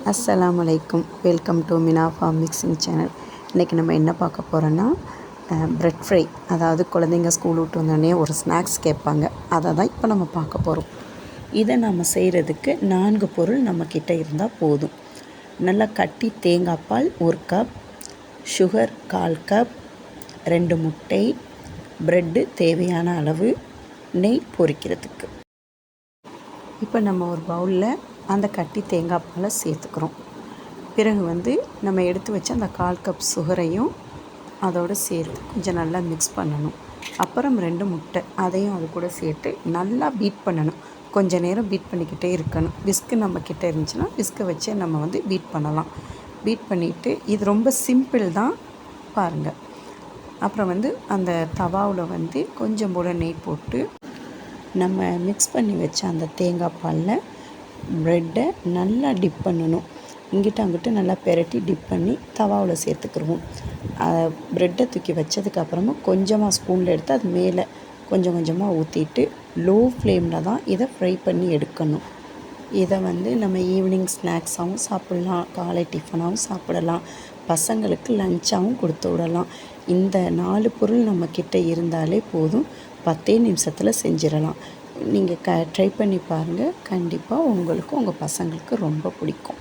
அஸ்ஸலாமு அலைக்கும். Welcome to Mina farm mixing channel. இன்றைக்கி நம்ம என்ன பார்க்க போகிறோன்னா ப்ரெட் ஃப்ரை, அதாவது குழந்தைங்க ஸ்கூல் விட்டு வந்தோடனே ஒரு ஸ்நாக்ஸ் கேட்பாங்க. அதை தான் இப்போ நம்ம பார்க்க போகிறோம். இதை நம்ம செய்கிறதுக்கு 4 பொருள் நம்மக்கிட்ட இருந்தால் போதும். நல்லா கட்டி தேங்காய் பால் 1 கப், சுகர் 1/4 கப், 2 முட்டை, ப்ரெட்டு தேவையான அளவு, நெய் பொரிக்கிறதுக்கு. இப்போ நம்ம ஒரு பவுலில் அந்த கட்டி தேங்காய் பாலை சேர்த்துக்கிறோம். பிறகு நம்ம எடுத்து வச்ச அந்த 1/4 கப் சுகரையும் அதோடு சேர்த்து கொஞ்சம் நல்லா மிக்ஸ் பண்ணணும். அப்புறம் 2 முட்டை, அதையும் அது கூட சேர்த்து நல்லா பீட் பண்ணணும். கொஞ்சம் நேரம் பீட் பண்ணிக்கிட்டே இருக்கணும். விஸ்கு நம்மக்கிட்ட இருந்துச்சுன்னா விஸ்கை வச்சு நம்ம பீட் பண்ணலாம். பீட் பண்ணிவிட்டு இது ரொம்ப சிம்பிள் தான், பாருங்கள். அப்புறம் அந்த தவாவில் கொஞ்சம் போல் நெய் போட்டு நம்ம மிக்ஸ் பண்ணி வச்ச அந்த தேங்காய் பாலில் ப்ரெட்டை நல்லா டிப் பண்ணணும். இங்கிட்ட அங்கிட்ட நல்லா பெரட்டி டிப் பண்ணி தவாவில் சேர்த்துக்கிடுவோம். ப்ரெட்டை தூக்கி வச்சதுக்கப்புறமா கொஞ்சமாக ஸ்பூனில் எடுத்து அது மேலே கொஞ்சம் கொஞ்சமாக ஊற்றிட்டு லோ ஃப்ளேமில் தான் இதை ஃப்ரை பண்ணி எடுக்கணும். இதை நம்ம ஈவினிங் ஸ்நாக்ஸாகவும் சாப்பிட்லாம், காலை டிஃபனாகவும் சாப்பிடலாம், பசங்களுக்கு லஞ்சாகவும் கொடுத்து விடலாம். இந்த 4 பொருள் நம்மக்கிட்ட இருந்தாலே போதும், 10 நிமிஷத்தில் செஞ்சிடலாம். நீங்கள் ட்ரை பண்ணி பாருங்கள். கண்டிப்பாக உங்களுக்கும் உங்கள் பசங்களுக்கு ரொம்ப பிடிக்கும்.